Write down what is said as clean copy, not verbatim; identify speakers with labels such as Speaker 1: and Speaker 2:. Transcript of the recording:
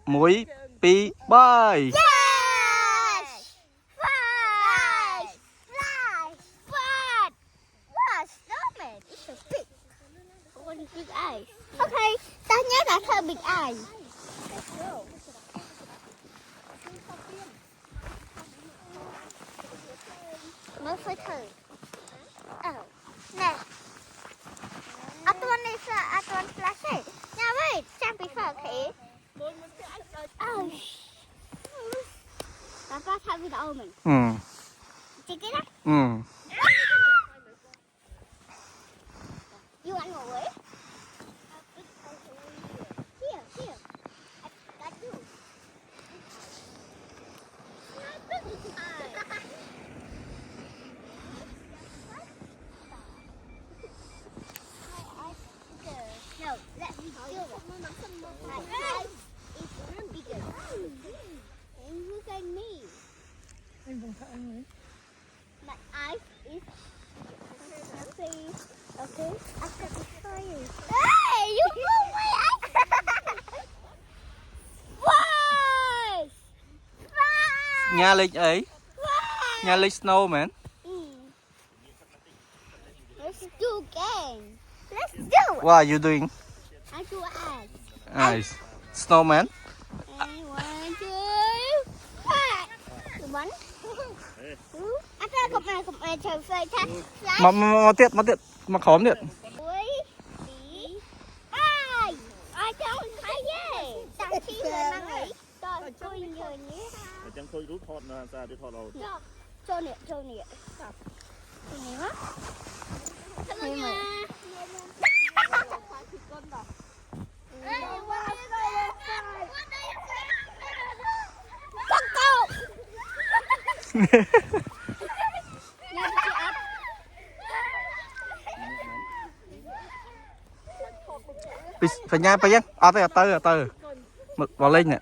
Speaker 1: Muối pi bơi.
Speaker 2: Yes! Fly! Fly! Fly! Wow, snowman! It's so big. What is big eyes? Okay, ta nhớ là thơ big eyes. Let's go. Mới phải thử. Nè. Atuan này sao? Atuan flash. Nha vậy, trang bị phở khỉ. Oh. Papa have with almond. Check it out. You want more? Here. I got you. No, let me do it. My eyes is bigger. And look at me. My eyes is okay. I got to show you. Hey, you move my eyes. Why?
Speaker 1: Nhà lịch ấy. Nhà lịch snowman.
Speaker 2: Let's do again. Let's do it.
Speaker 1: What are you doing?
Speaker 2: I do eyes.
Speaker 1: Nice. Snowman.
Speaker 2: And 1, 2, 3. One. I thought I come my turn first.
Speaker 1: Mà tiết. Mà khóm tiết.
Speaker 2: I don't thấy gì. Tặng chi rồi mang ấy. Rồi, tôi nhờ nhé.
Speaker 3: Chẳng tôi rút thọt ra ra để thọt đầu.
Speaker 2: Cho nè. Cho nè á. Hello nha. Con câu.
Speaker 1: Phải nha, phải nha. Từ. Mực vào lên nè.